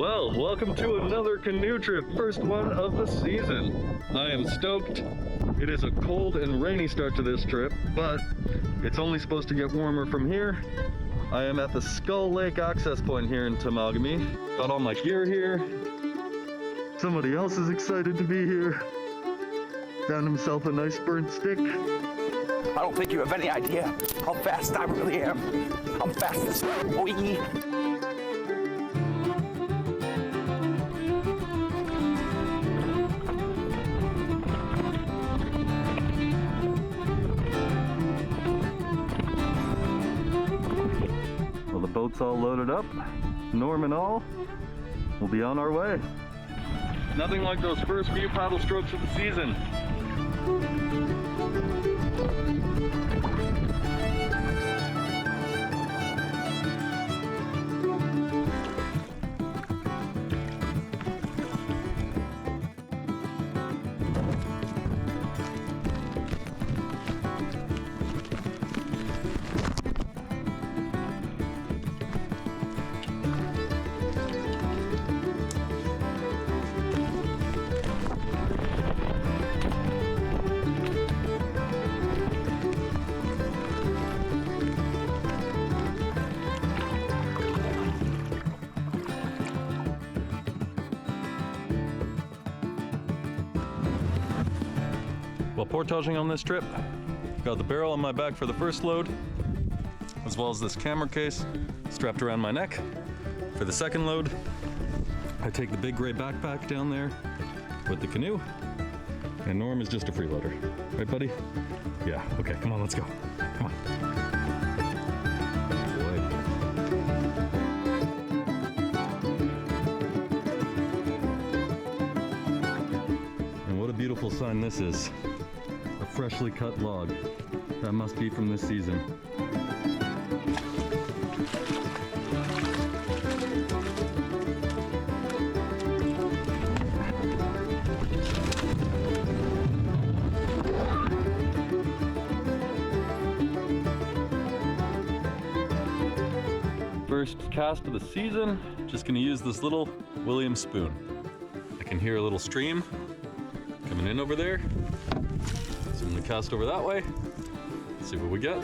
Well, welcome to another canoe trip, first one of the season. I am stoked. It is a cold and rainy start to this trip, but it's only supposed to get warmer from here. I am at the Skull Lake access point here in Temagami. Got all my gear here. Somebody else is excited to be here. Found himself a nice burnt stick. I don't think you have any idea how fast I really am. I'm fast as boy. Well, the boat's all loaded up, Norm and all. We'll be on our way. Nothing like those first few paddle strokes of the season. While portaging on this trip, got the barrel on my back for the first load, as well as this camera case strapped around my neck. For the second load, I take the big gray backpack down there with the canoe, and Norm is just a freeloader. Right, buddy? Yeah, okay, come on, let's go. Come on. And what a beautiful sign this is. A freshly cut log. That must be from this season. First cast of the season. Just gonna use this little William spoon. I can hear a little stream coming in over there. So I'm gonna cast over that way, see what we get.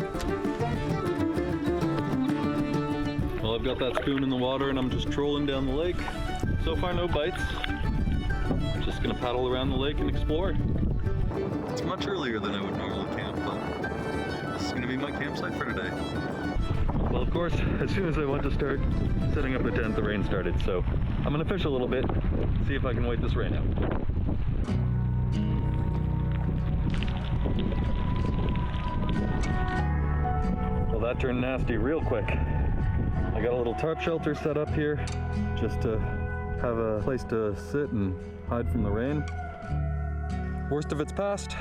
Well, I've got that spoon in the water and I'm just trolling down the lake. So far, no bites. Just gonna paddle around the lake and explore. It's much earlier than I would normally camp, but this is gonna be my campsite for today. Well, of course, as soon as I went to start setting up the tent, the rain started. So I'm gonna fish a little bit, see if I can wait this rain out. Well, that turned nasty real quick. I got a little tarp shelter set up here just to have a place to sit and hide from the rain. Worst of it's past.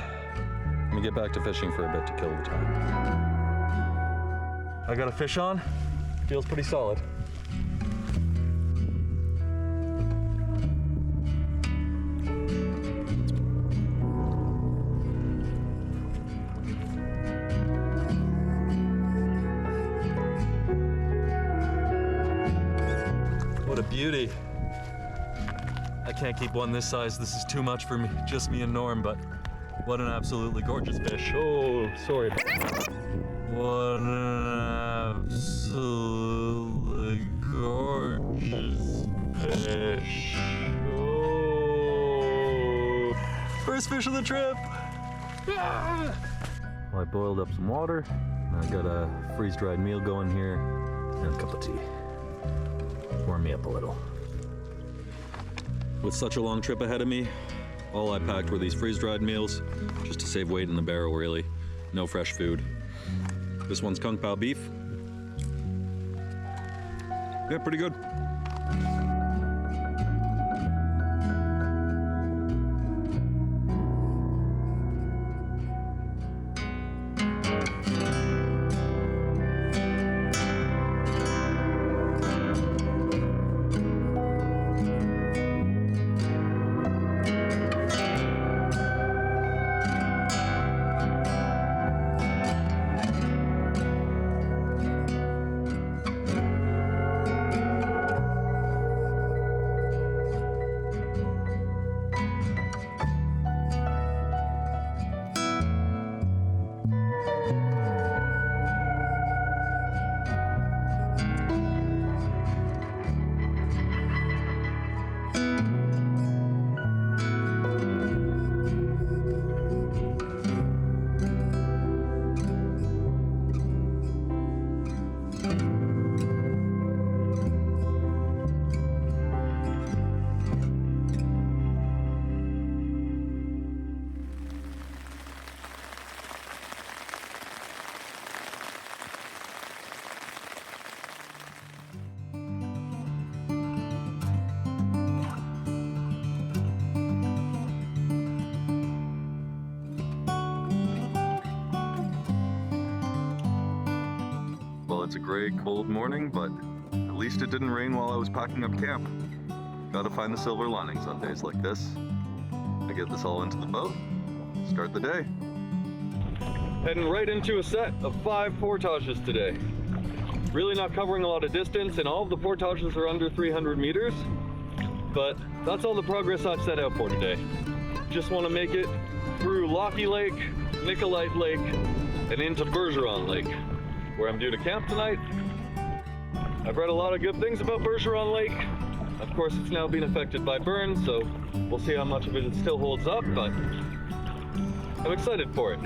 Let me get back to fishing for a bit to kill the time. I got a fish on. Feels pretty solid. What a beauty. I can't keep one this size. This is too much for me, just me and Norm, but what an absolutely gorgeous fish. Oh, sorry. What an absolutely gorgeous fish. Oh. First fish of the trip. Yeah. Well, I boiled up some water. I got a freeze-dried meal going here and a cup of tea. Warm me up a little. With such a long trip ahead of me, all I packed were these freeze-dried meals, just to save weight in the barrel, really. No fresh food. This one's Kung Pao beef. Yeah, pretty good. gray, cold morning, but at least it didn't rain while I was packing up camp. Gotta find the silver linings on days like this. I get this all into the boat, start the day. Heading right into a set of 5 portages today. Really not covering a lot of distance, and all of the portages are under 300 meters, but that's all the progress I've set out for today. Just want to make it through Locky Lake, Nicolite Lake, and into Bergeron Lake, where I'm due to camp tonight. I've read a lot of good things about Bergeron Lake. Of course, it's now been affected by burns, so we'll see how much of it still holds up, but I'm excited for it.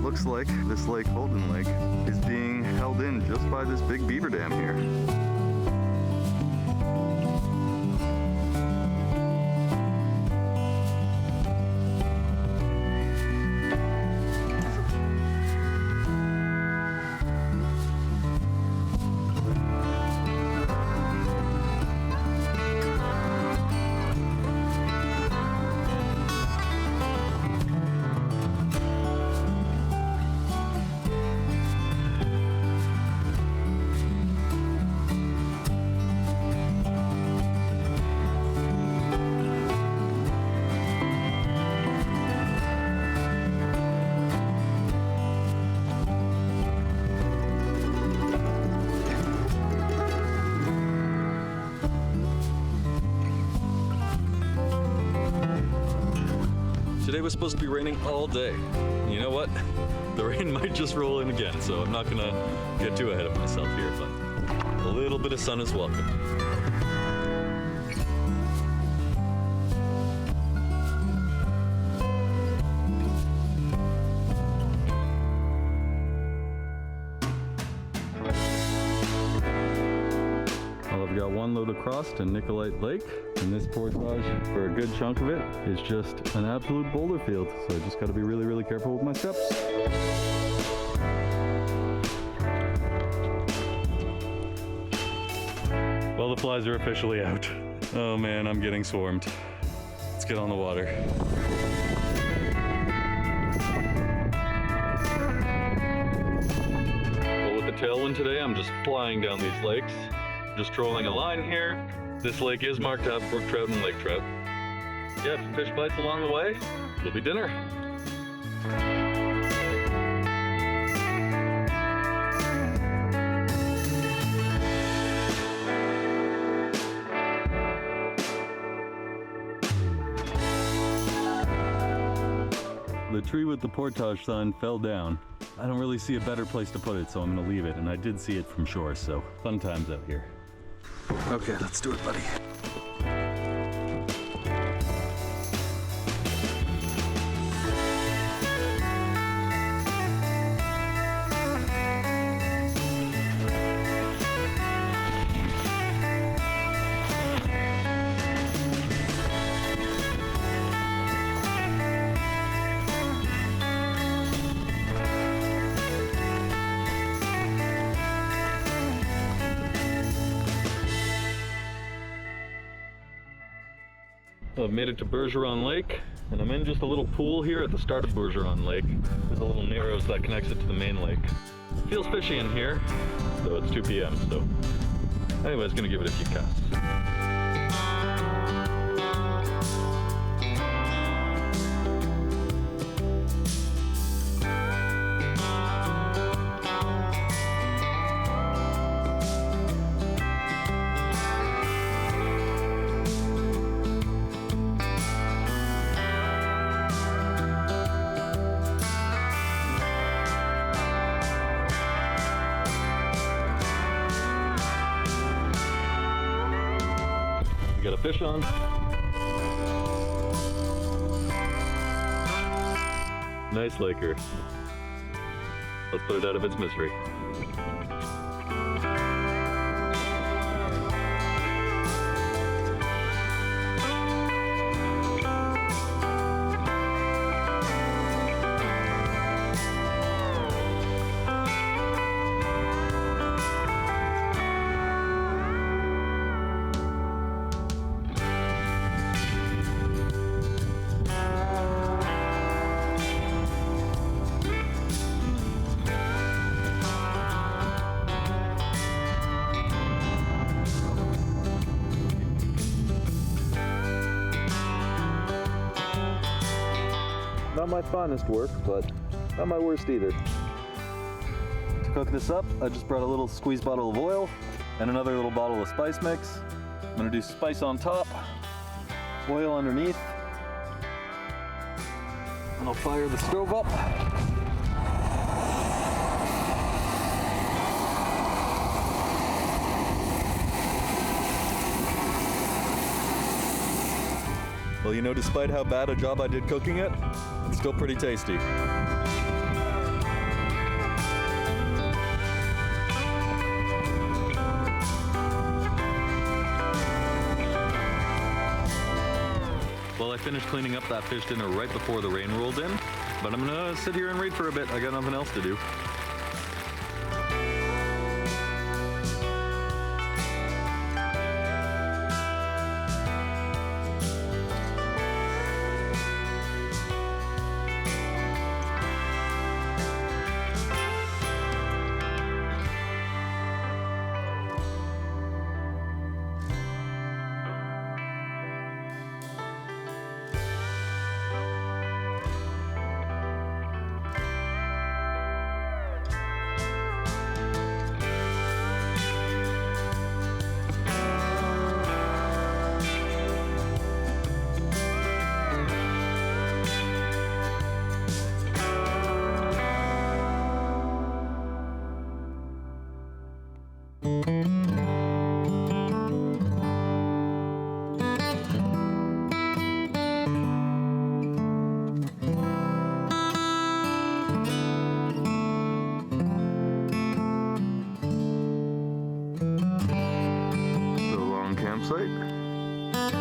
Looks like this lake, Holden Lake, is being held in just by this big beaver dam here. Today was supposed to be raining all day. You know what? The rain might just roll in again, so I'm not gonna get too ahead of myself here, but a little bit of sun is welcome. Well, I've got one load across to Nicolite Lake, and this portage, for a good chunk of it, is just an absolute boulder field. So I just gotta be really, really careful with my steps. Well, the flies are officially out. Oh man, I'm getting swarmed. Let's get on the water. Well, with the tailwind today, I'm just flying down these lakes. Just trolling a line here. This lake is marked out brook trout and lake trout. Yeah, if fish bites along the way, it'll be dinner. The tree with the portage sign fell down. I don't really see a better place to put it, so I'm gonna leave it. And I did see it from shore, so fun times out here. Okay, let's do it, buddy. I've made it to Bergeron Lake, and I'm in just a little pool here at the start of Bergeron Lake. There's a little narrows that connects it to the main lake. Feels fishy in here, so it's 2 p.m. So anyways, gonna give it a few casts. Got a fish on. Nice laker. Let's put it out of its misery. Not my finest work, but not my worst either. To cook this up, I just brought a little squeeze bottle of oil and another little bottle of spice mix. I'm gonna do spice on top, oil underneath, and I'll fire the stove up. Well, you know, despite how bad a job I did cooking it, it's still pretty tasty. Well, I finished cleaning up that fish dinner right before the rain rolled in, but I'm gonna sit here and read for a bit. I got nothing else to do.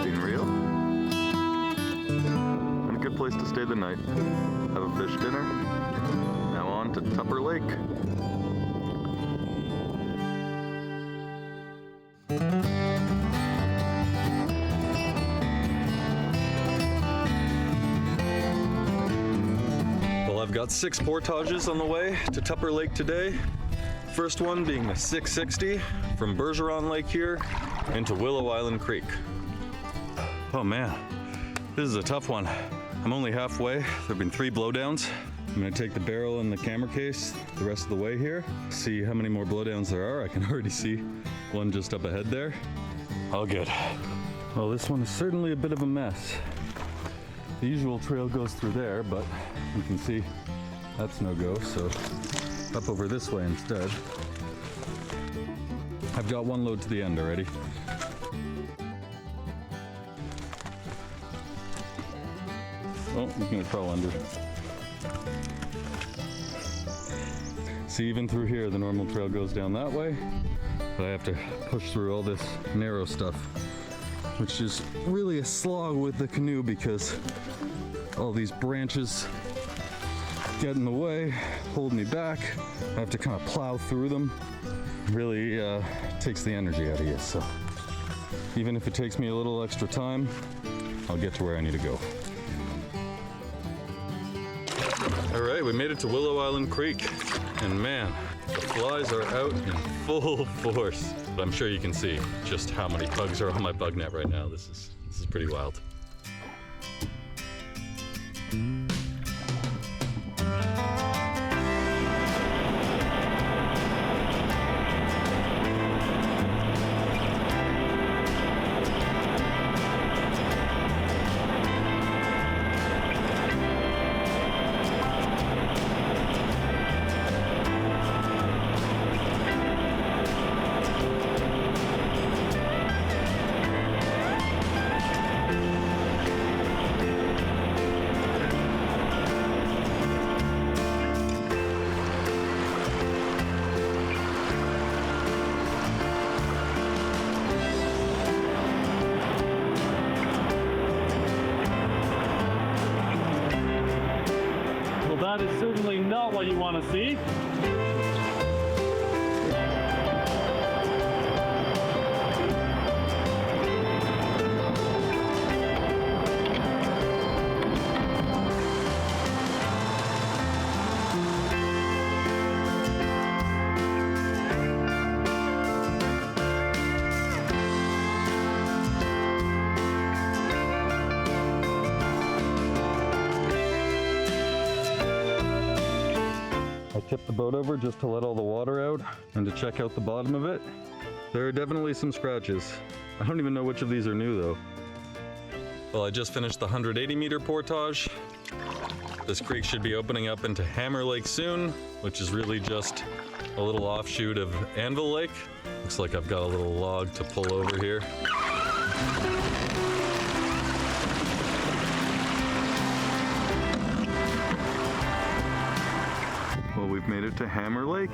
Being real, and a good place to stay the night. Have a fish dinner. Now on to Tupper Lake. Well, I've got 6 portages on the way to Tupper Lake today. First one being the 660 from Bergeron Lake here into Willow Island Creek. Oh man, this is a tough one. I'm only halfway. There've been 3 blowdowns. I'm gonna take the barrel and the camera case the rest of the way here, see how many more blowdowns there are. I can already see one just up ahead there. All good. Well, this one is certainly a bit of a mess. The usual trail goes through there, but you can see that's no go, so up over this way instead. I've got 1 load to the end already. Oh, he's gonna crawl under. See, even through here, the normal trail goes down that way, but I have to push through all this narrow stuff, which is really a slog with the canoe because all these branches get in the way, hold me back. I have to kind of plow through them. Really takes the energy out of you, so even if it takes me a little extra time, I'll get to where I need to go. All right, we made it to Willow Island Creek, and man, the flies are out in full force. But I'm sure you can see just how many bugs are on my bug net right now. This is pretty wild. That is certainly not what you want to see. tipped the boat over just to let all the water out and to check out the bottom of it. There are definitely some scratches. I don't even know which of these are new though. Well, I just finished the 180 meter portage. This creek should be opening up into Hammer Lake soon, which is really just a little offshoot of Anvil Lake. Looks like I've got a little log to pull over here. Well, we've made it to Hammer Lake.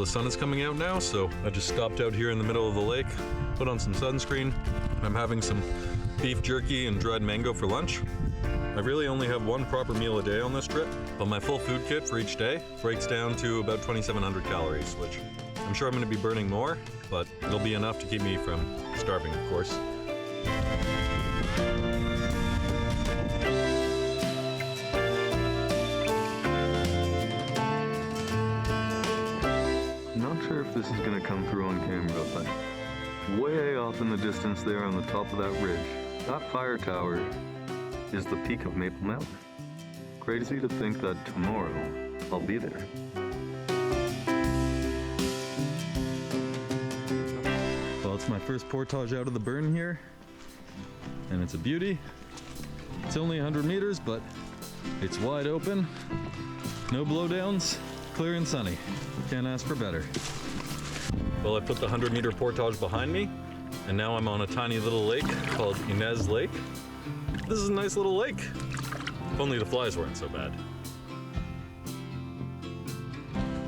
The sun is coming out now, so I just stopped out here in the middle of the lake, put on some sunscreen, and I'm having some beef jerky and dried mango for lunch. I really only have one proper meal a day on this trip, but my full food kit for each day breaks down to about 2,700 calories, which I'm sure I'm going to be burning more, but it'll be enough to keep me from starving, of course. Not sure if this is going to come through on camera, but way off in the distance there on the top of that ridge, that fire tower is the peak of Maple Mountain. Crazy to think that tomorrow I'll be there. Well, it's my first portage out of the burn here, and it's a beauty. It's only 100 meters, but it's wide open, no blowdowns, clear and sunny. Can't ask for better. Well, I put the 100 meter portage behind me, and now I'm on a tiny little lake called Inez Lake. This is a nice little lake. If only the flies weren't so bad.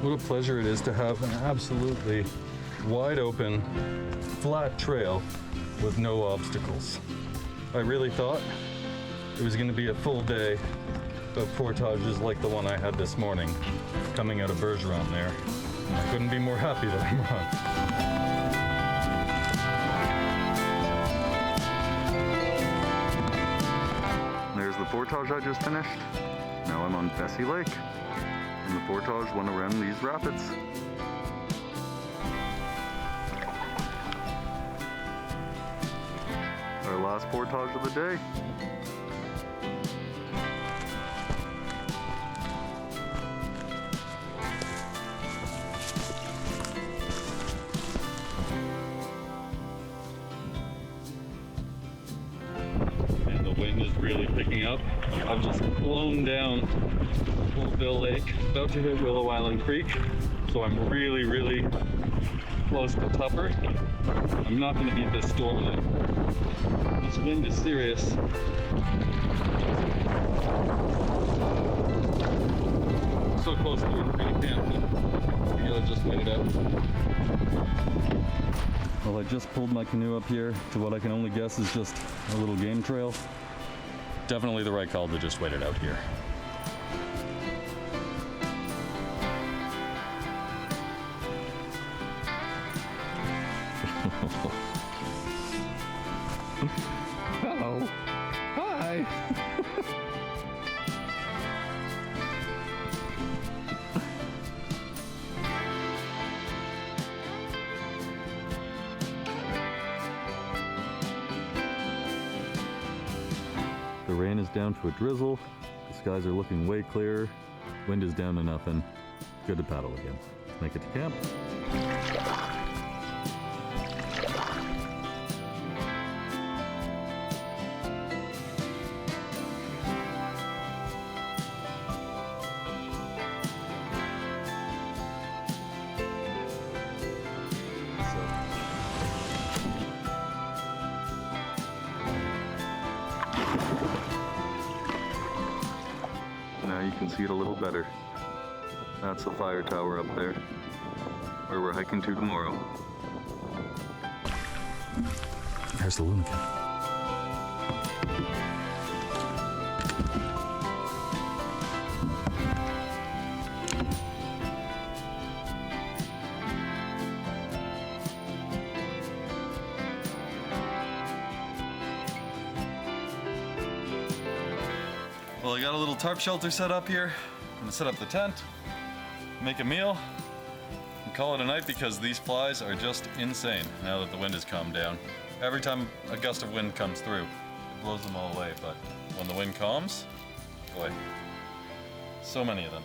What a pleasure it is to have an absolutely wide open, flat trail with no obstacles. I really thought it was going to be a full day of portages like the one I had this morning, coming out of Bergeron there. And I couldn't be more happy that I'm on. There's the portage I just finished. Now I'm on Bessie Lake, and the portage went around these rapids. Our last portage of the day. Wind is really picking up. I've just blown down Wolfville Lake, about to hit Willow Island Creek, so I'm really close to Tupper. I'm not going to beat this storm though. This wind is serious. So close to a pretty camp. You gotta just wait it out. Well, I just pulled my canoe up here to what I can only guess is just a little game trail. Definitely the right call to just wait it out here. Hello. Hi. The rain is down to a drizzle, the skies are looking way clearer, wind is down to nothing. Good to paddle again. Let's make it to camp. Now you can see it a little better. That's the fire tower up there, where we're hiking to tomorrow. There's the loon again. Well, I got a little tarp shelter set up here. I'm gonna set up the tent, make a meal, and call it a night because these flies are just insane now that the wind has calmed down. Every time a gust of wind comes through, it blows them all away, but when the wind calms, boy, so many of them.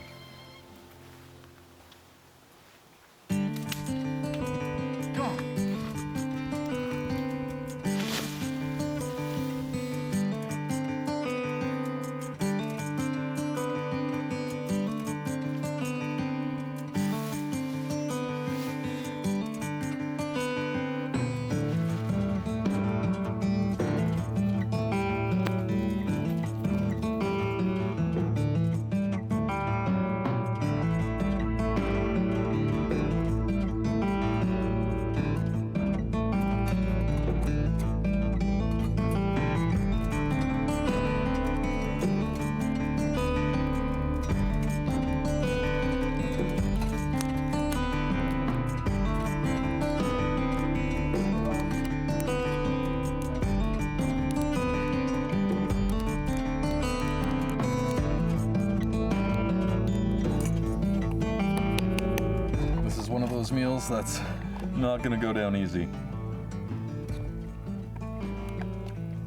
Meals that's not gonna go down easy.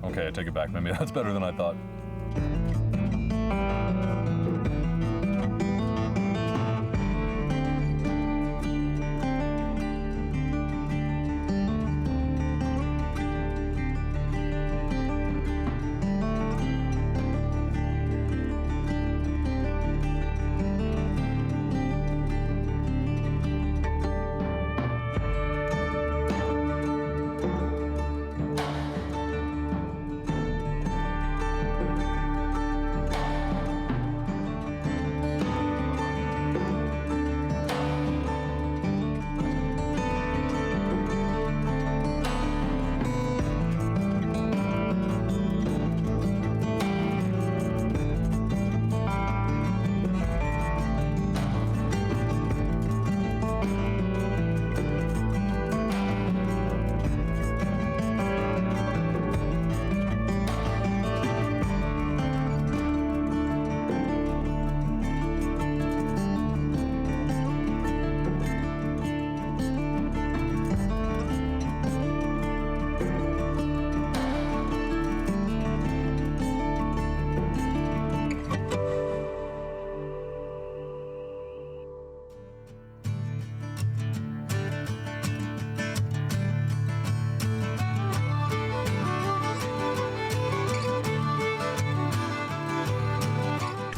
Okay, I take it back. Maybe that's better than I thought.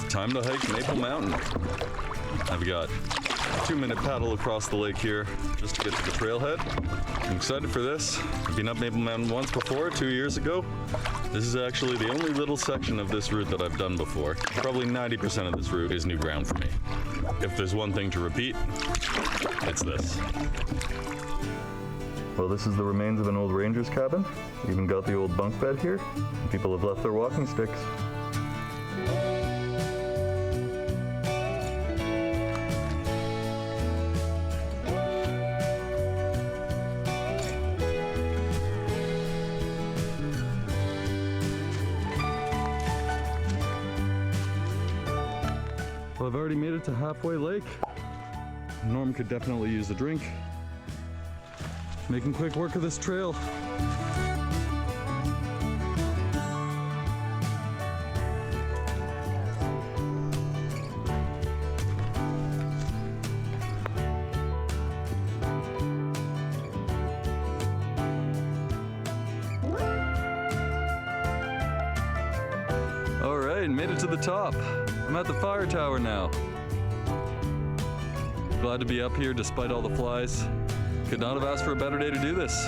Time to hike Maple Mountain. I've got a 2-minute paddle across the lake here just to get to the trailhead. I'm excited for this. I've been up Maple Mountain once before, 2 years ago. This is actually the only little section of this route that I've done before. Probably 90% of this route is new ground for me. If there's one thing to repeat, it's this. Well, this is the remains of an old ranger's cabin. Even got the old bunk bed here. People have left their walking sticks. Well, I've already made it to Halfway Lake. Norm could definitely use a drink. Making quick work of this trail. All right, made it to the top. I'm at the fire tower now. Glad to be up here despite all the flies. Could not have asked for a better day to do this.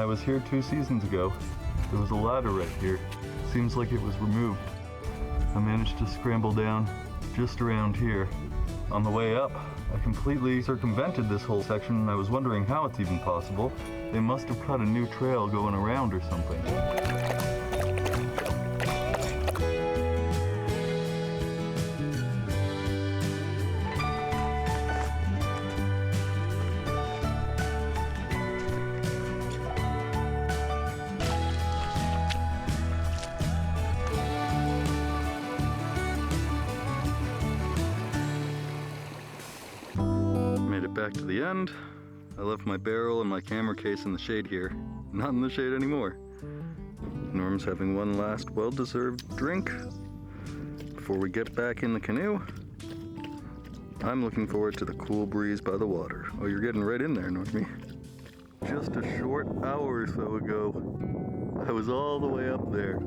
I was here 2 seasons ago, there was a ladder right here. Seems like it was removed. I managed to scramble down just around here. On the way up, I completely circumvented this whole section, and I was wondering how it's even possible. They must have cut a new trail going around or something. Made it back to the end. I left my barrel and my camera case in the shade here. Not in the shade anymore. Norm's having one last well-deserved drink before we get back in the canoe. I'm looking forward to the cool breeze by the water. Oh, you're getting right in there, Normie. Just a short hour or so ago, I was all the way up there.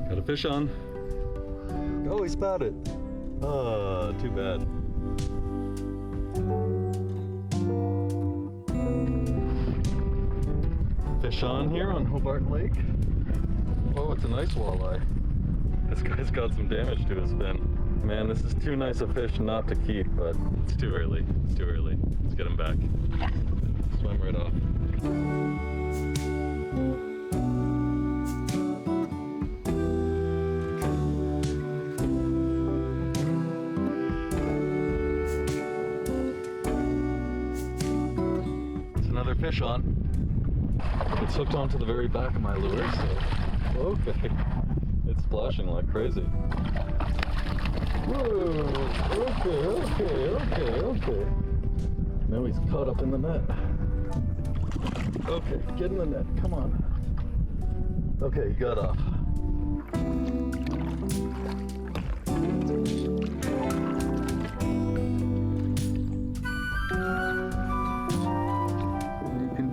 Got a fish on. Oh, he spotted. Oh, too bad. Fish on here on Hobart Lake. Oh, it's a nice walleye. This guy's got some damage to his fin. Man, this is too nice a fish not to keep, but it's too early. It's too early. Let's get him back. Swim right off. Another fish on. It's hooked onto the very back of my lure, so okay. It's splashing like crazy. Whoa, okay. Now he's caught up in the net. Okay, get in the net, come on. Okay, he got off.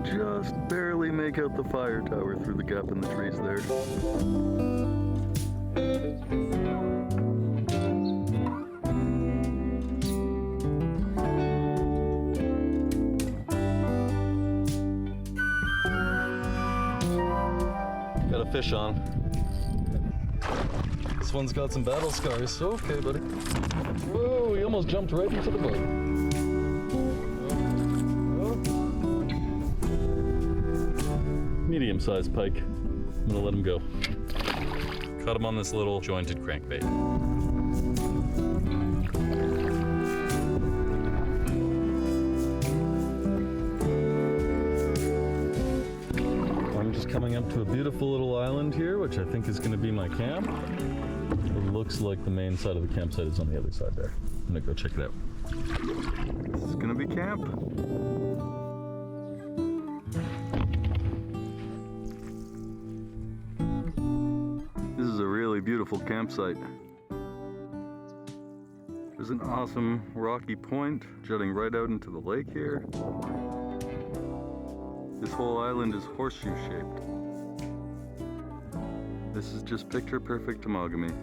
Just barely make out the fire tower through the gap in the trees there. Got a fish on. This one's got some battle scars. Okay, buddy. Whoa, he almost jumped right into the boat. Medium-sized pike. I'm gonna let him go. Caught him on this little jointed crankbait. I'm just coming up to a beautiful little island here, which I think is gonna be my camp. It looks like the main side of the campsite is on the other side there. I'm gonna go check it out. This is gonna be camp. This is a really beautiful campsite. There's an awesome rocky point jutting right out into the lake here. This whole island is horseshoe shaped. This is just picture perfect Temagami.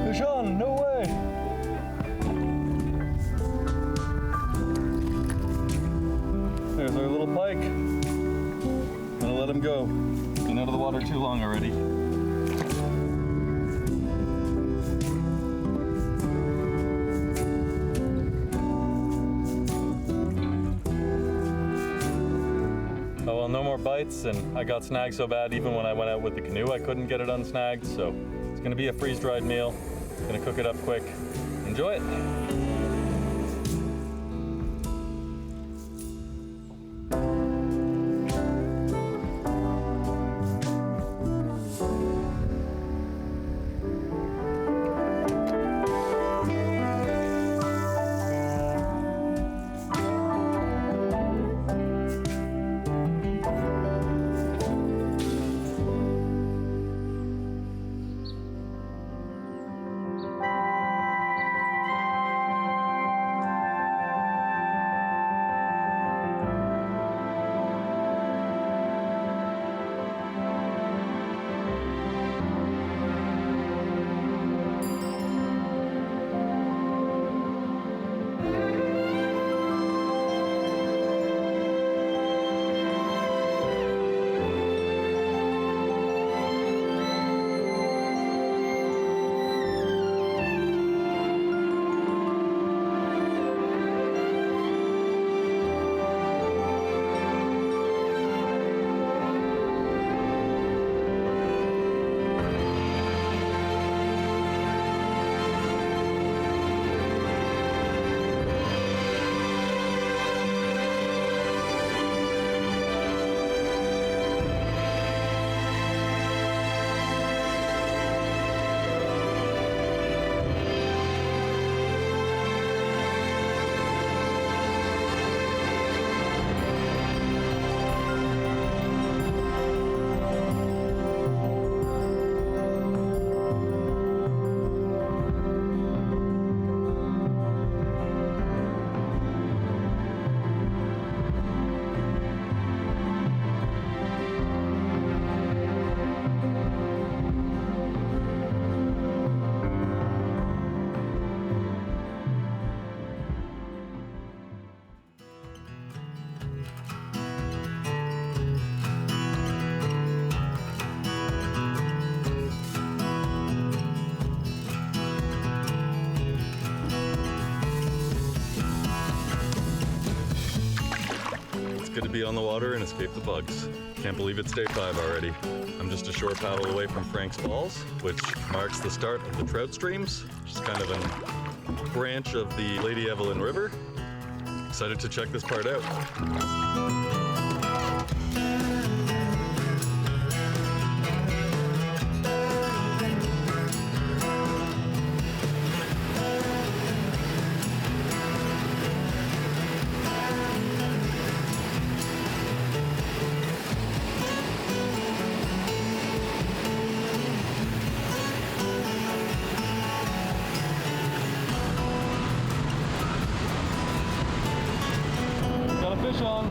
Bergeron, no way! There's our little pike. I'm gonna let him go. Been out of the water too long already. Oh well, no more bites, and I got snagged so bad even when I went out with the canoe I couldn't get it unsnagged, so it's gonna be a freeze-dried meal. Gonna cook it up quick. Enjoy it. be on the water and escape the bugs. Can't believe it's day 5 already. I'm just a short paddle away from Frank's Falls, which marks the start of the trout streams, which is kind of a branch of the Lady Evelyn River. Excited to check this part out. Fish on.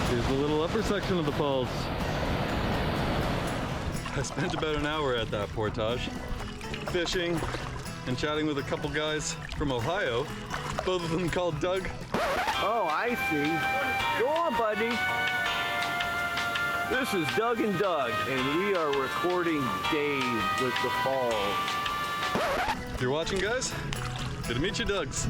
Here's the little upper section of the falls. I spent about an hour at that portage, fishing and chatting with a couple guys from Ohio, both of them called Doug. Oh, I see. Go on, buddy. This is Doug and Doug, and we are recording Dave with the falls. If you're watching, guys, good to meet you, Dougs.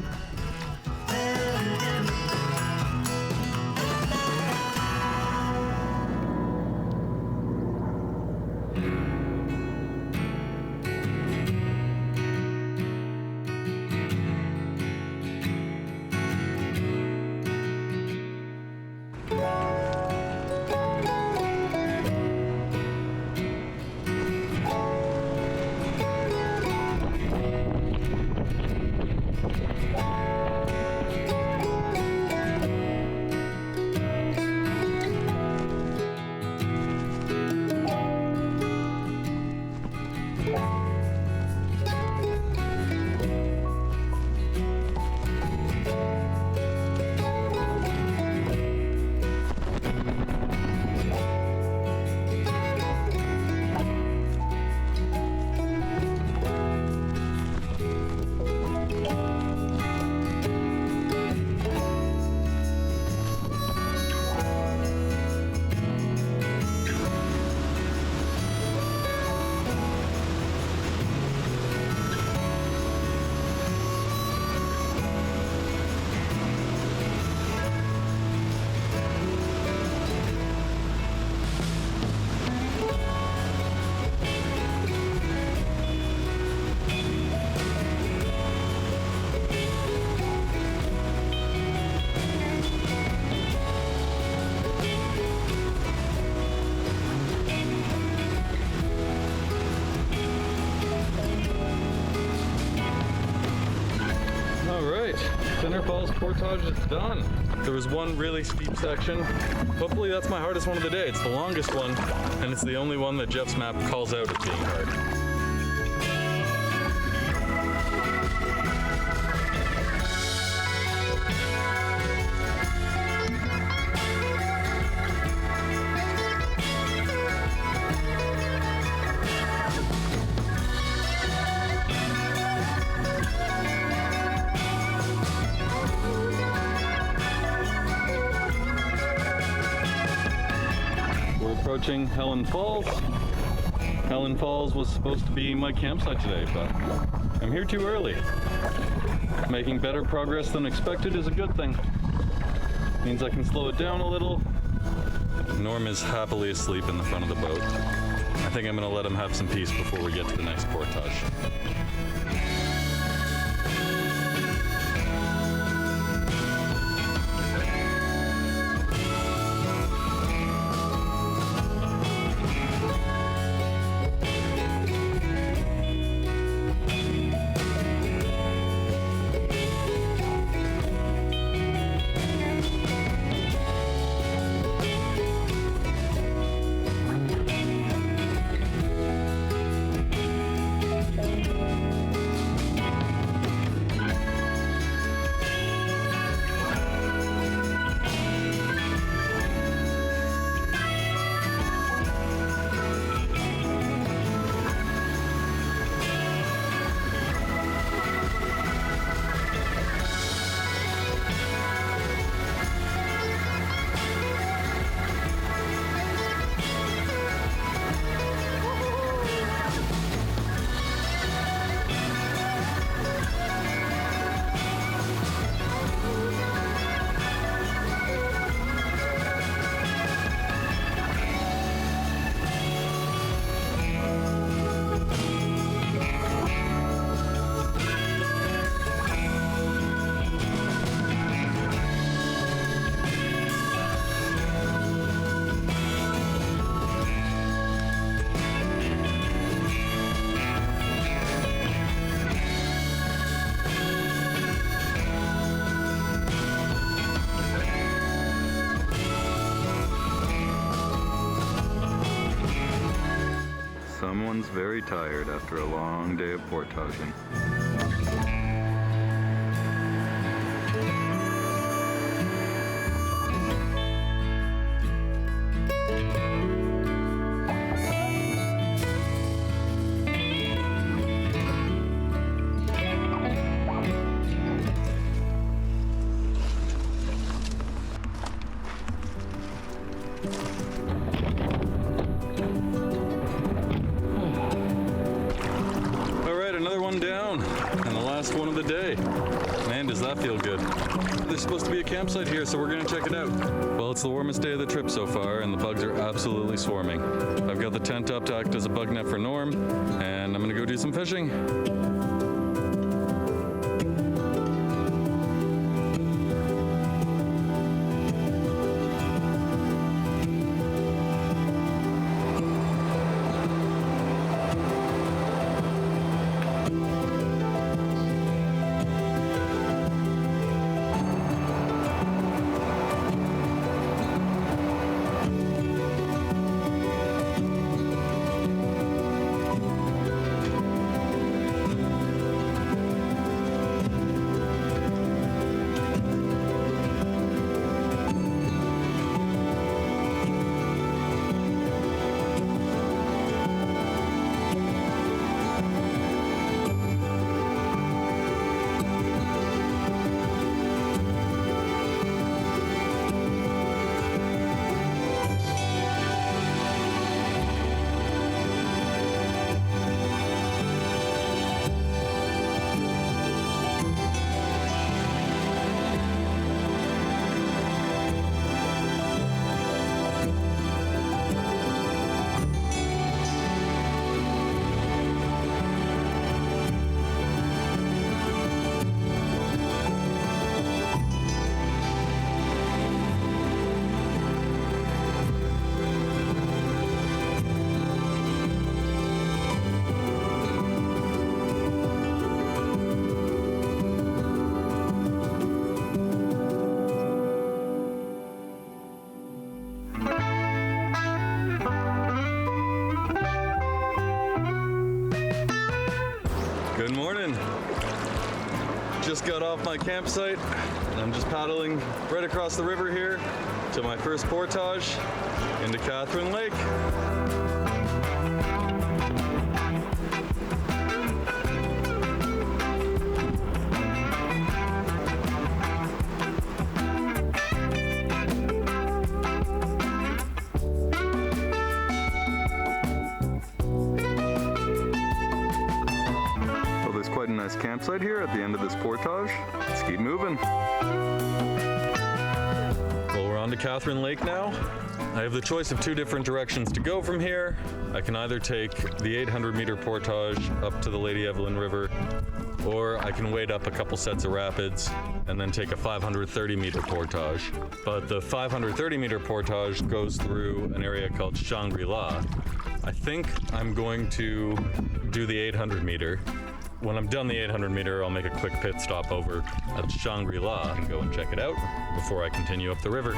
Center Falls portage is done. There was one really steep section. Hopefully that's my hardest one of the day. It's the longest one, and it's the only one that Jeff's map calls out as being hard. Approaching Helen Falls. Helen Falls was supposed to be my campsite today, but I'm here too early. Making better progress than expected is a good thing. Means I can slow it down a little. Norm is happily asleep in the front of the boat. I think I'm gonna let him have some peace before we get to the next portage. Someone's very tired after a long day of portaging. Another one down, and the last one of the day. Man, does that feel good. There's supposed to be a campsite here, so we're gonna check it out. Well, it's the warmest day of the trip so far, and the bugs are absolutely swarming. I've got the tent up to act as a bug net for Norm, and I'm gonna go do some fishing. Good morning. Just got off my campsite and I'm just paddling right across the river here to my first portage into MacPherson Lake. Quite a nice campsite here at the end of this portage. Let's keep moving. Well, we're on to MacPherson Lake now. I have the choice of two different directions to go from here. I can either take the 800-meter portage up to the Lady Evelyn River, or I can wade up a couple sets of rapids and then take a 530-meter portage. But the 530-meter portage goes through an area called Shangri-La. I think I'm going to do the 800-meter. When I'm done the 800 meter, I'll make a quick pit stop over at Shangri-La and go and check it out before I continue up the river.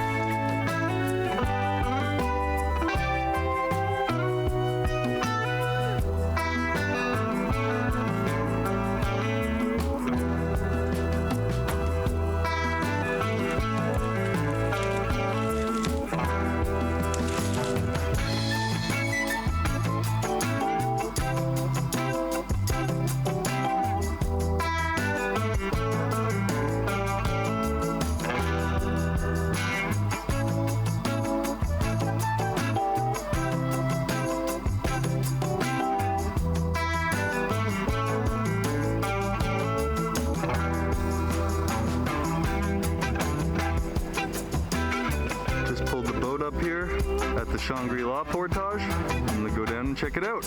Up here at the Shangri-La portage. I'm gonna go down and check it out.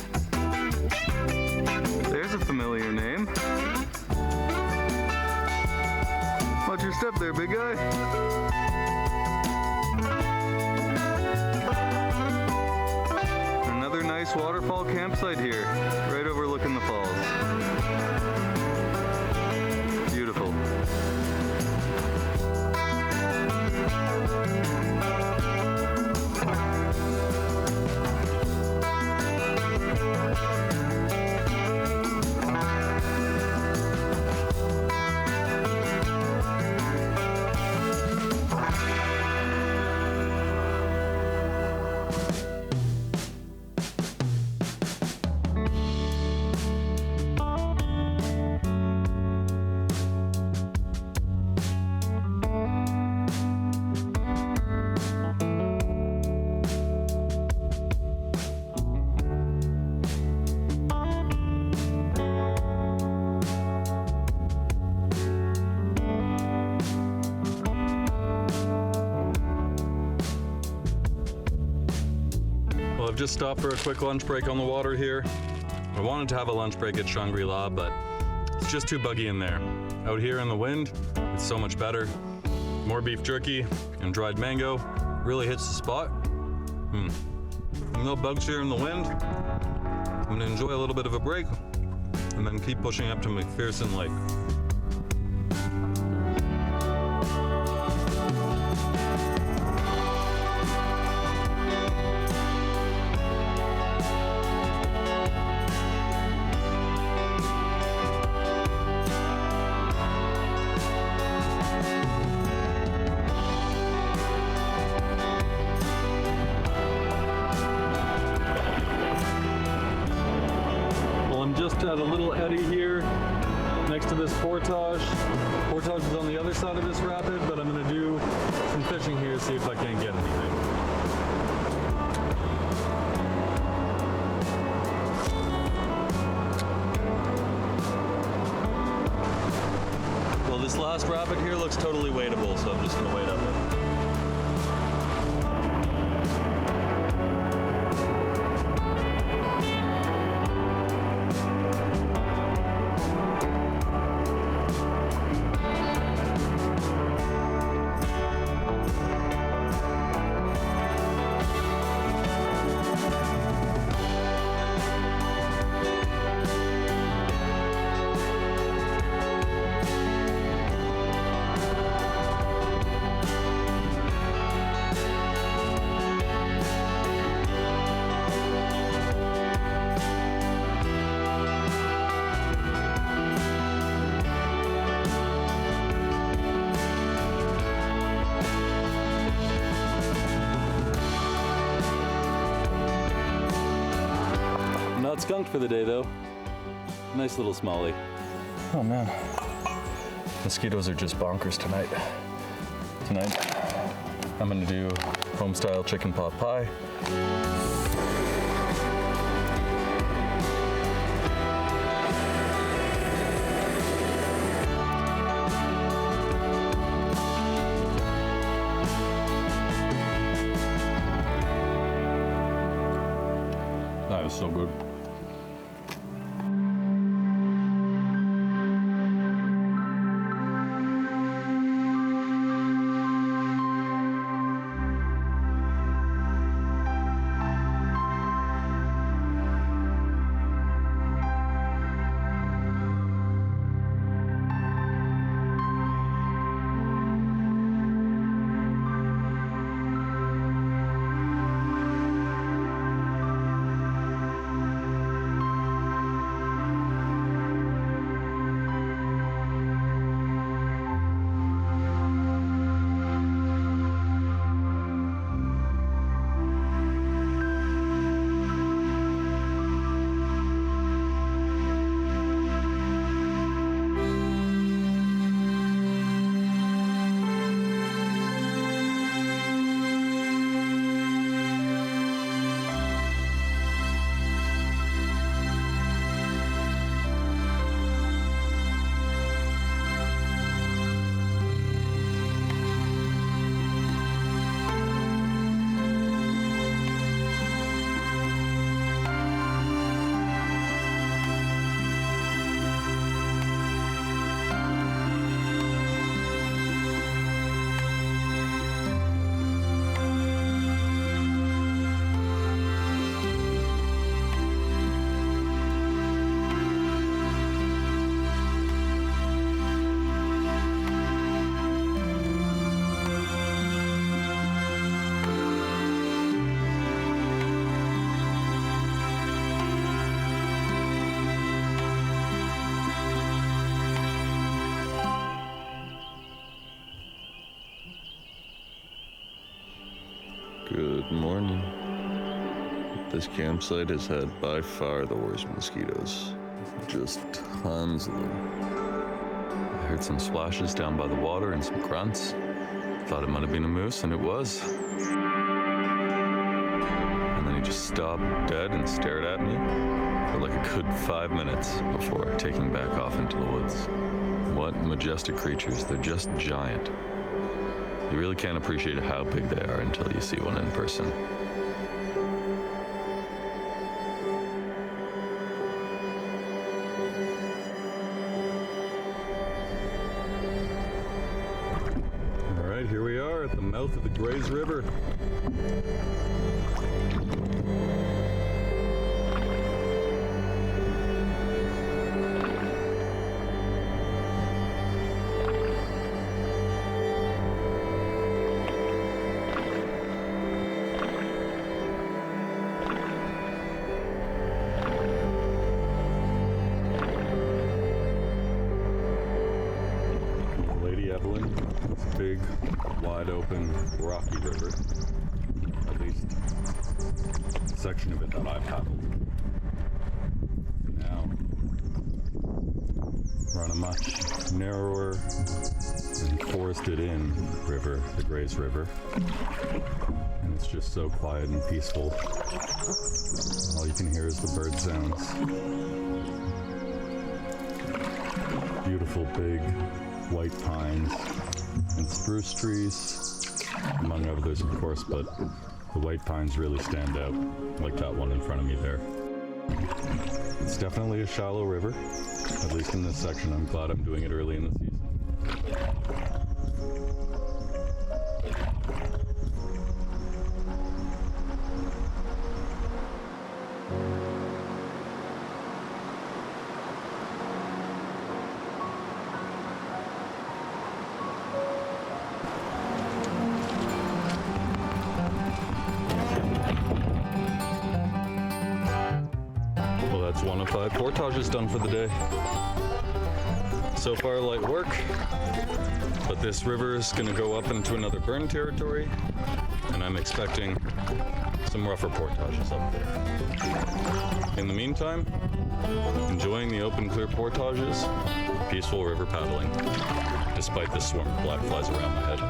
There's a familiar name. Watch your step there, big guy. Another nice waterfall campsite here, right overlooking the falls. Beautiful. Well, I've just stopped for a quick lunch break on the water here. I wanted to have a lunch break at Shangri-La, but it's just too buggy in there. Out here in the wind, it's so much better. More beef jerky and dried mango really hits the spot. No bugs here in the wind. I'm gonna enjoy a little bit of a break and then keep pushing up to MacPherson Lake. Just at a little eddy here next to this portage. Portage is on the other side of this rapid, but I'm going to do some fishing here, see if I can get anything. Well, this last rapid here looks totally wadeable, so I'm just going to wade up it. Not skunked for the day though. Nice little smallie. Oh man. Mosquitoes are just bonkers tonight. Tonight, I'm gonna do home style chicken pot pie. That is so good. Good morning. This campsite has had by far the worst mosquitoes. Just tons of them. I heard some splashes down by the water and some grunts. Thought it might have been a moose, and it was. And then he just stopped dead and stared at me for like a good 5 minutes before taking back off into the woods. What majestic creatures. They're just giant. You really can't appreciate how big they are until you see one in person. Evelyn, this big, wide open, rocky river, at least a section of it that I paddled. Now, we're on a much narrower and forested in river, the Grays River, and it's just so quiet and peaceful. All you can hear is the bird sounds. Beautiful big white pines and spruce trees, among others of course, but the white pines really stand out, like that one in front of me there. It's definitely a shallow river, at least in this section. I'm glad I'm doing it early in the season. That's 1 of 5 portages done for the day. So far, light work, but this river is going to go up into another burn territory, and I'm expecting some rougher portages up there. In the meantime, enjoying the open, clear portages, peaceful river paddling, despite the swarm of black flies around my head.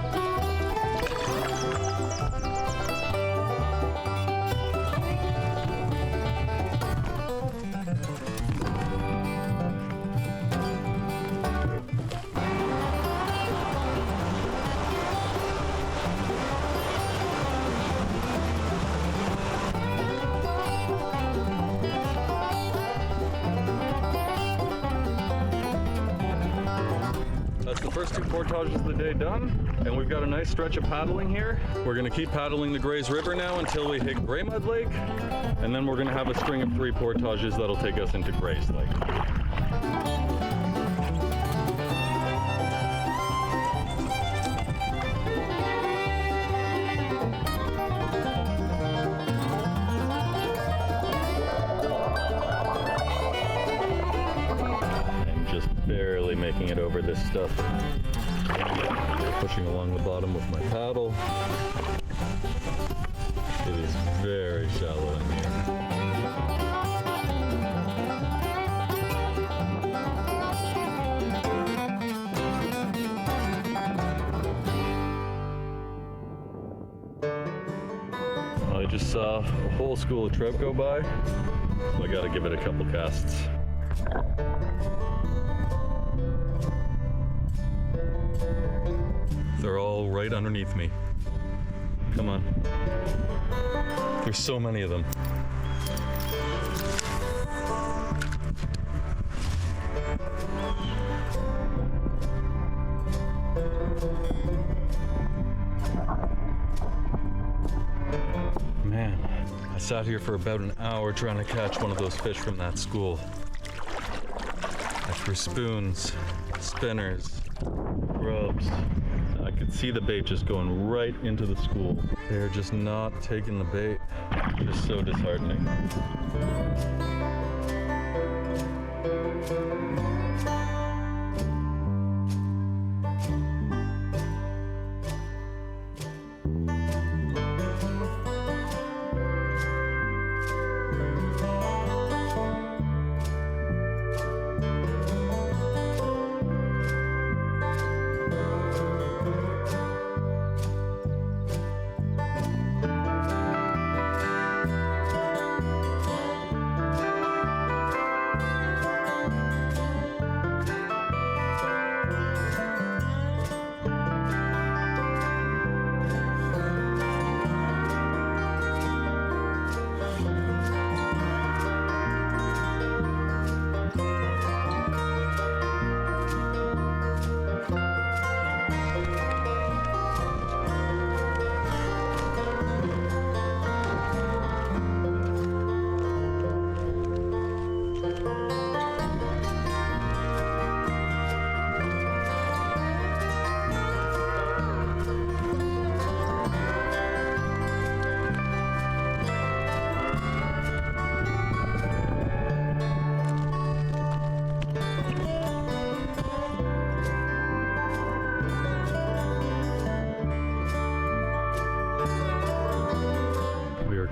That's the first 2 portages of the day done, and we've got a nice stretch of paddling here. We're gonna keep paddling the Grays River now until we hit Greenwater Lake, and then we're gonna have a string of 3 portages that'll take us into Grays Lake. Barely making it over this stuff. Pushing along the bottom with my paddle. It is very shallow in here. I just saw a whole school of trout go by, so I gotta give it a couple casts. They're all right underneath me. Come on. There's so many of them. Man, I sat here for about an hour trying to catch one of those fish from that school. I threw spoons, spinners, grubs. I could see the bait just going right into the school. They're just not taking the bait. Just so disheartening.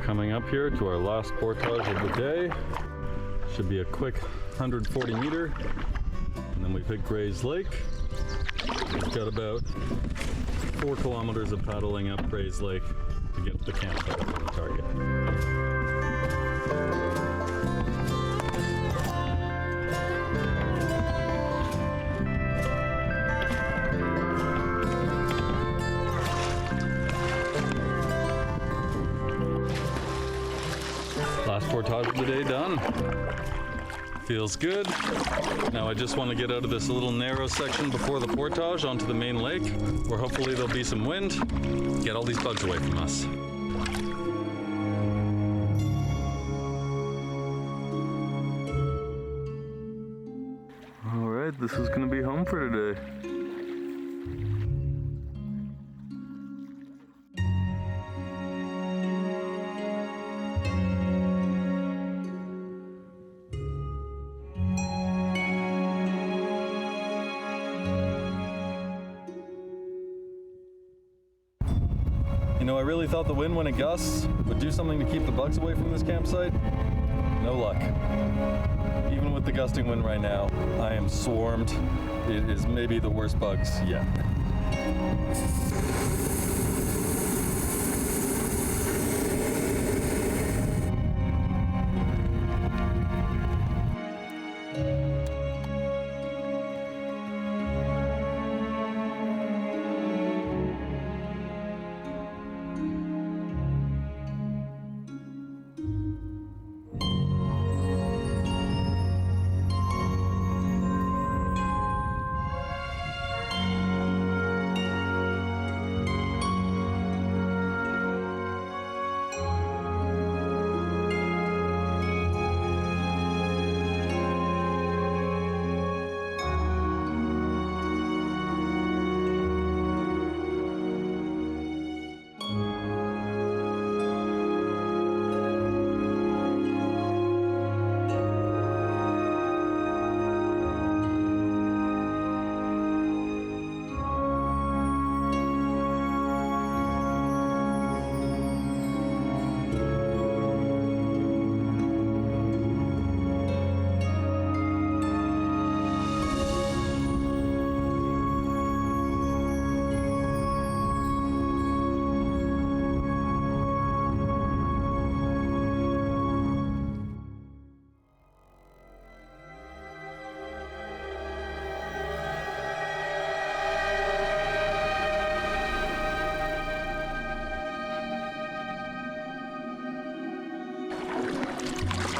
Coming up here to our last portage of the day. Should be a quick 140 meter. And then we've hit Gray's Lake. We've got about 4 kilometers of paddling up Gray's Lake to get to the campsite on the target. Last portage of the day done. Feels good. Now I just want to get out of this little narrow section before the portage onto the main lake, where hopefully there'll be some wind. Get all these bugs away from us. All right, this is gonna be home for today. You know, I really thought the wind when it gusts would do something to keep the bugs away from this campsite. No luck. Even with the gusting wind right now, I am swarmed. It is maybe the worst bugs yet.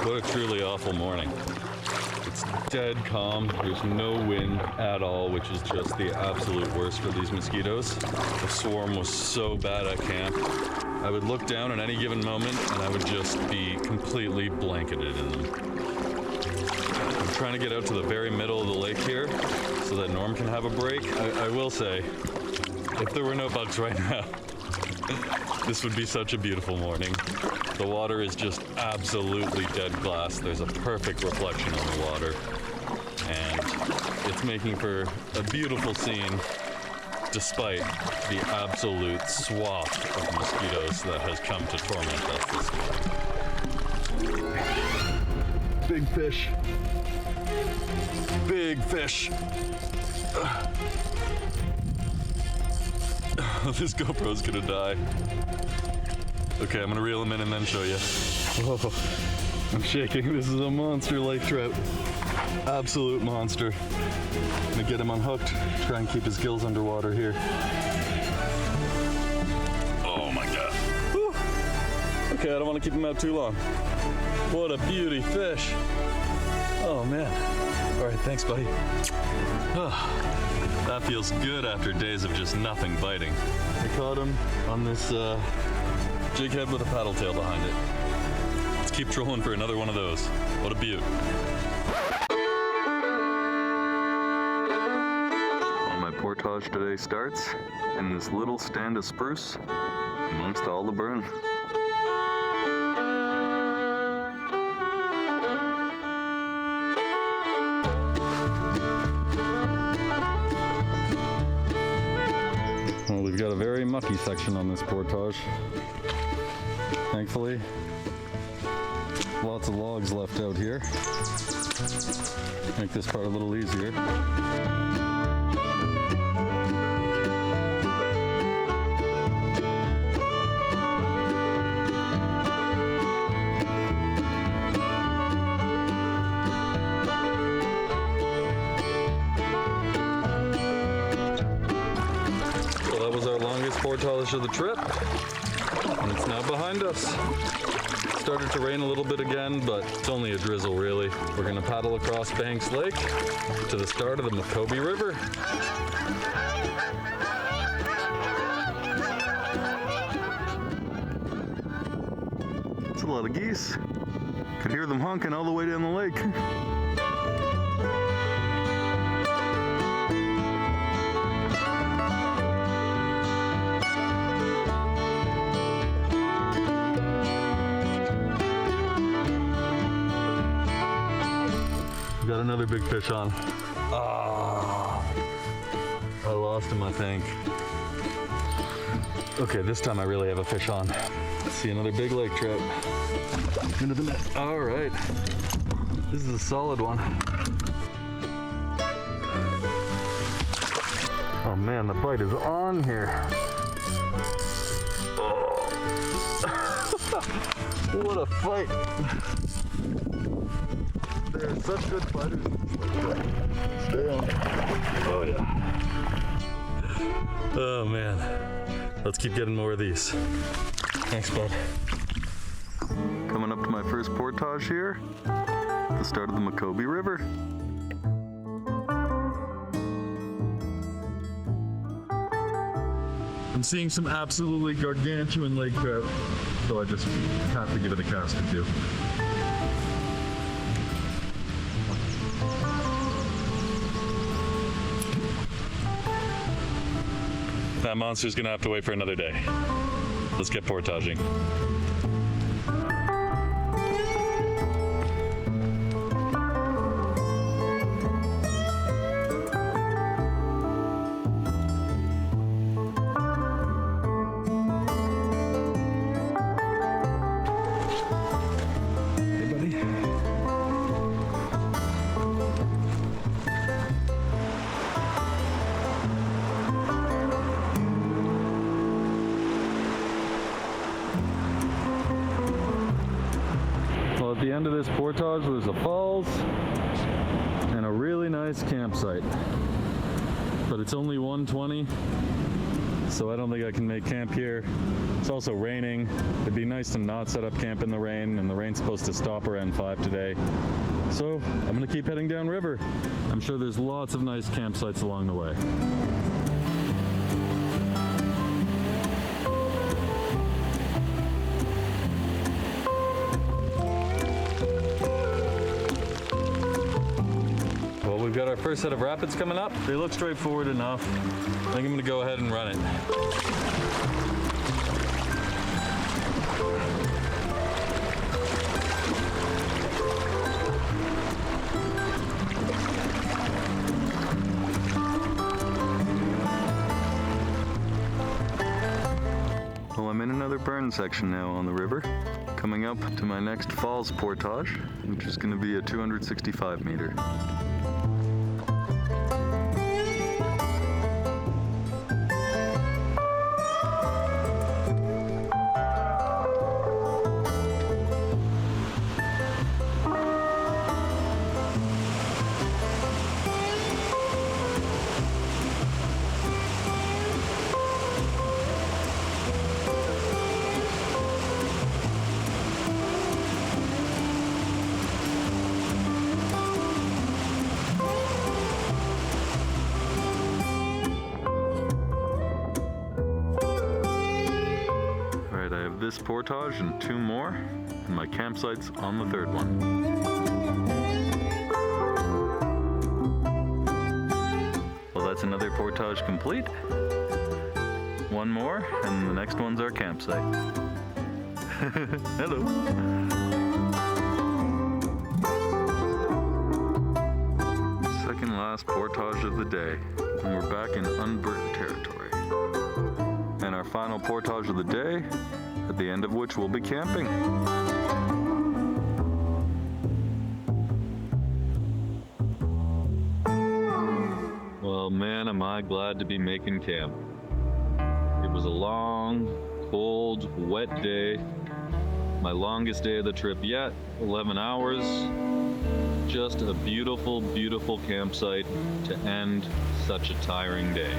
What a truly awful morning. It's dead calm, there's no wind at all, which is just the absolute worst for these mosquitoes. The swarm was so bad at camp. I would look down at any given moment and I would just be completely blanketed in them. I'm trying to get out to the very middle of the lake here so that Norm can have a break. I will say, if there were no bugs right now, this would be such a beautiful morning. The water is just absolutely dead glass. There's a perfect reflection on the water. And it's making for a beautiful scene despite the absolute swath of mosquitoes that has come to torment us this morning. Big fish. Big fish. This GoPro's gonna die. Okay, I'm gonna reel him in and then show you. Oh, I'm shaking. This is a monster lake trout. Absolute monster. I'm gonna get him unhooked, try and keep his gills underwater here. Oh my God. Whew. Okay, I don't want to keep him out too long. What a beauty fish. Oh man. All right, thanks, buddy. Oh, that feels good after days of just nothing biting. I caught him on this jig head with a paddle tail behind it. Let's keep trolling for another one of those. What a beaut. Well, my portage today starts in this little stand of spruce amongst all the burn. Well, we've got a very mucky section on this portage. Thankfully, lots of logs left out here. Make this part a little easier. Portage of the trip, and it's now behind us. It started to rain a little bit again, but it's only a drizzle really. We're gonna paddle across Banks Lake to the start of the Makobe River. It's a lot of geese. Could hear them honking all the way down the lake. Got another big fish on. Ah, I lost him, I think. Okay, this time I really have a fish on. Let's see another big lake trout. Into the net. All right, this is a solid one. Oh man, the bite is on here. Oh. What a fight. They're such good fighters. Stay on. Oh yeah. Oh man. Let's keep getting more of these. Thanks, bud. Coming up to my first portage here. The start of the Makobe River. I'm seeing some absolutely gargantuan lake trout, so I just have to give it a cast or two. That monster's gonna have to wait for another day. Let's get portaging. At the end of this portage, there's a falls and a really nice campsite. But it's only 1:20, so I don't think I can make camp here. It's also raining. It'd be nice to not set up camp in the rain, and the rain's supposed to stop around 5 today. So I'm gonna keep heading downriver. I'm sure there's lots of nice campsites along the way. We've got our first set of rapids coming up. They look straightforward enough. I think I'm gonna go ahead and run it. Well, I'm in another burn section now on the river. Coming up to my next falls portage, which is gonna be a 265 meter. This portage and 2 more, and my campsite's on the 3rd one. Well, that's another portage complete. 1 more, and the next one's our campsite. Hello. Second last portage of the day, and we're back in unburnt territory. our final portage of the day, at the end of which we'll be camping. Well, man, am I glad to be making camp. It was a long, cold, wet day. My longest day of the trip yet, 11 hours. Just a beautiful, beautiful campsite to end such a tiring day.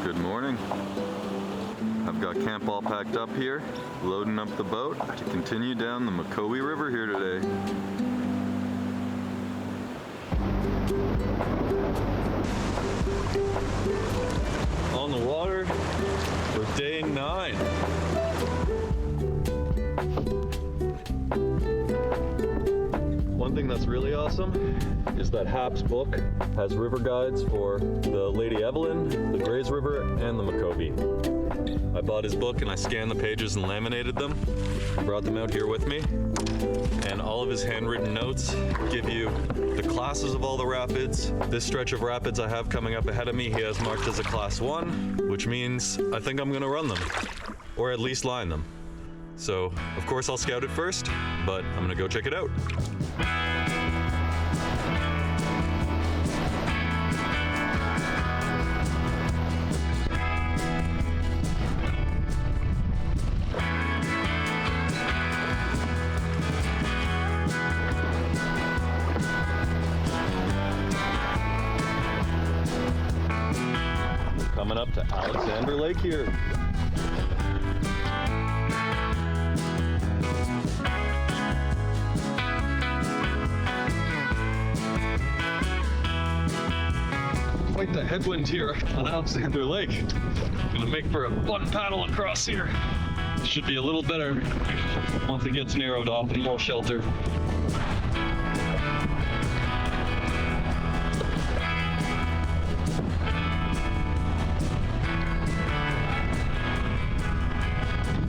Good morning. I've got camp all packed up here, loading up the boat to continue down the Makobe River here today. On the water for day 9. One thing that's really awesome is that Hap's book has river guides for the Lady Evelyn, the Grays River, and the Makobe. I bought his book and I scanned the pages and laminated them, brought them out here with me, and all of his handwritten notes give you the classes of all the rapids. This stretch of rapids I have coming up ahead of me, he has marked as a class 1, which means I think I'm gonna run them, or at least line them. So, of course I'll scout it first, but I'm gonna go check it out. Coming up to Alexander Lake here. Quite the headwind here on Alexander Lake. Gonna make for a fun paddle across here. Should be a little better once it gets narrowed off and more shelter.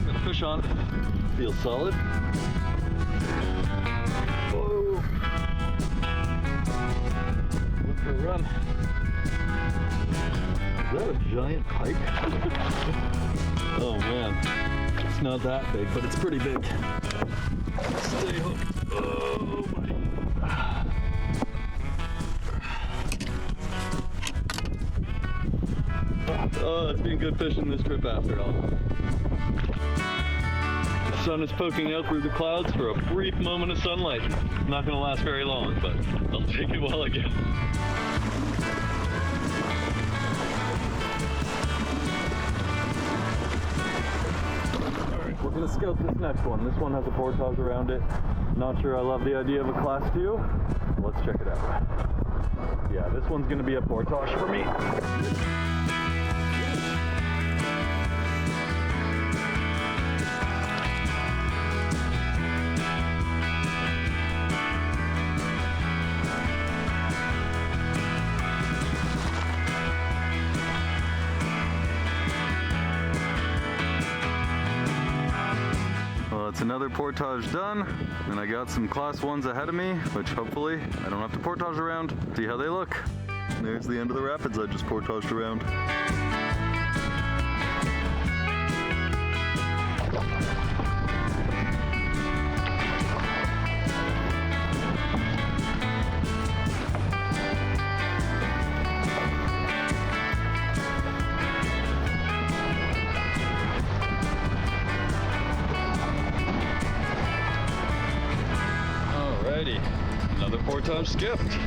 Gonna push on. Feels solid. Whoa. Look for a run. Is that a giant pike? Oh man, it's not that big, but it's pretty big. Stay hooked. Oh buddy. Oh, it's been good fishing this trip after all. sun is poking out through the clouds for a brief moment of sunlight. Not gonna last very long, but I'll take it while I can. Alright, we're gonna scout this next one. This one has a portage around it. Not sure I love the idea of a class 2. Let's check it out. Yeah, this one's gonna be a portage for me. It's another portage done, and I got some class 1s ahead of me, which hopefully I don't have to portage around. See how they look. There's the end of the rapids I just portaged around. Another portage skipped.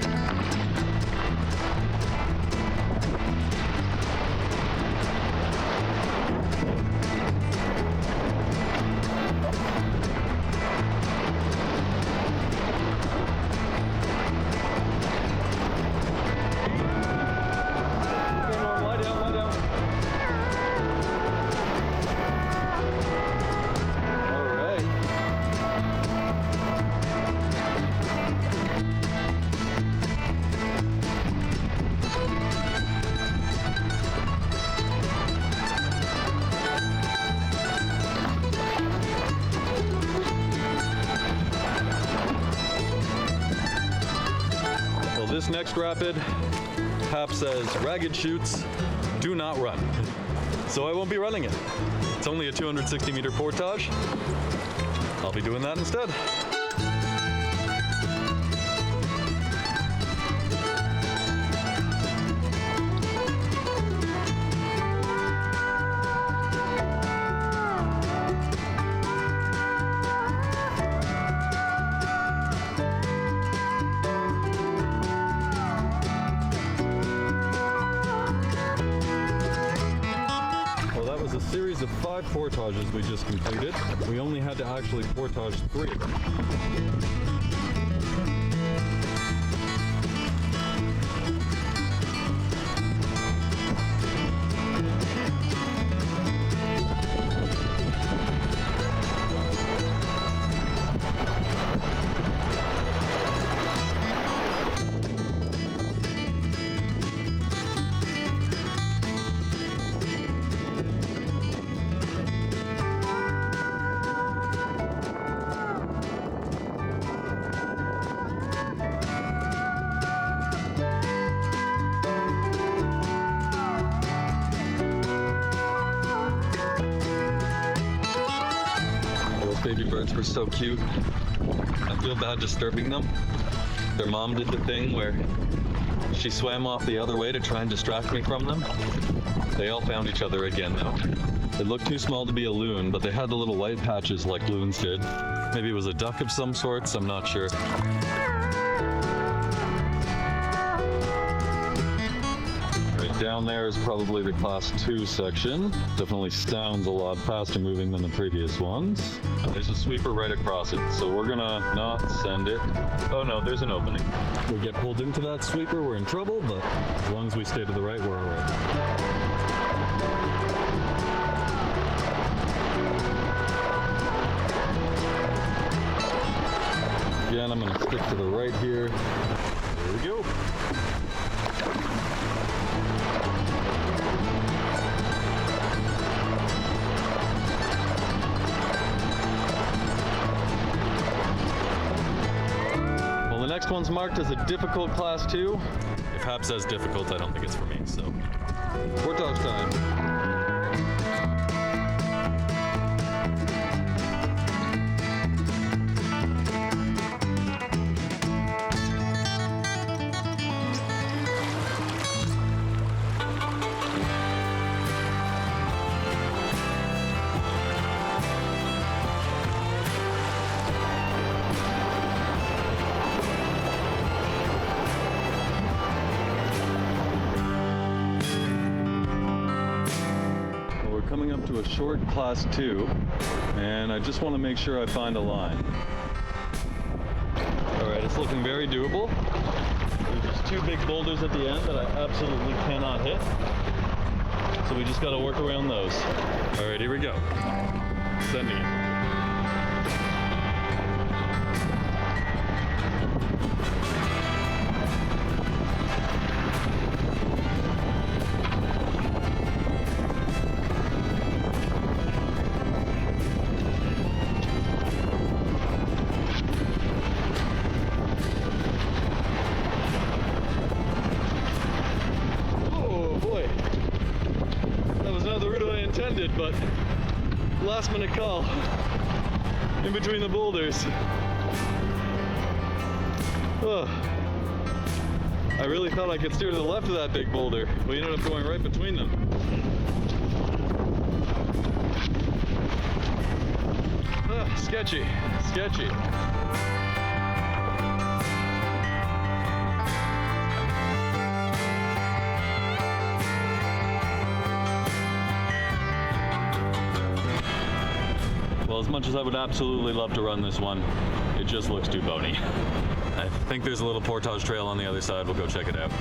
This next rapid, Hap says, ragged chutes, do not run. So I won't be running it. It's only a 260 meter portage. I'll be doing that instead. Series of 5 portages we just completed. We only had to actually portage 3 of them. Baby birds were so cute. I feel bad disturbing them. Their mom did the thing where she swam off the other way to try and distract me from them. They all found each other again though. They looked too small to be a loon, but they had the little white patches like loons did. Maybe it was a duck of some sorts, I'm not sure. Down there is probably the class 2 section. Definitely sounds a lot faster moving than the previous ones. There's a sweeper right across it, so we're gonna not send it. Oh no, there's an opening. If we get pulled into that sweeper, we're in trouble, but as long as we stay to the right, we're all right. Again, I'm gonna stick to the right here. There we go. The next one's marked as a difficult class 2. If Hap says difficult, I don't think it's for me, so. Portage time. coming up to a short class 2, and I just want to make sure I find a line. Alright, it's looking very doable. There's just 2 big boulders at the end that I absolutely cannot hit. So we just got to work around those. Alright, here we go. Sending it. But last minute call in between the boulders. Oh, I really thought I could steer to the left of that big boulder. We ended up going right between them. Sketchy, sketchy. As much as I would absolutely love to run this one, it just looks too bony. I think there's a little portage trail on the other side. We'll go check it out.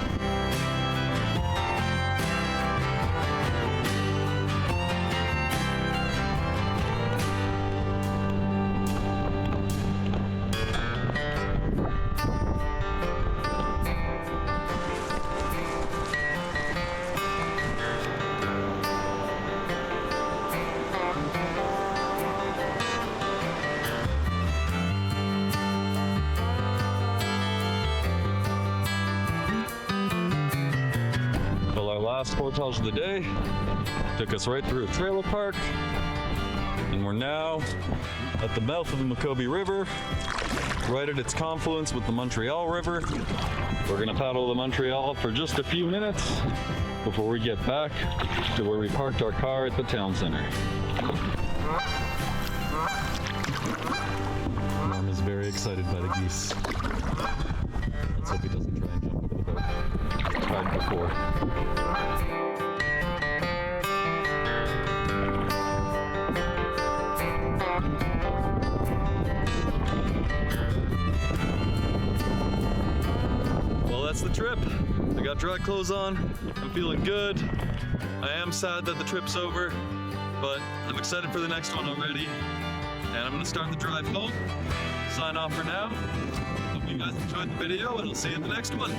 Last portage of the day took us right through a trailer park, and we're now at the mouth of the Makobe River, right at its confluence with the Montreal River. We're gonna paddle the Montreal for just a few minutes before we get back to where we parked our car at the town center. Mom is very excited by the geese. Let's hope he doesn't try and jump over the boat. Tried before. Well, that's the trip. I got dry clothes on. I'm feeling good. I am sad that the trip's over, but I'm excited for the next one already. And I'm gonna start the drive home. Sign off for now. Hope you guys enjoyed the video, and I'll see you in the next one.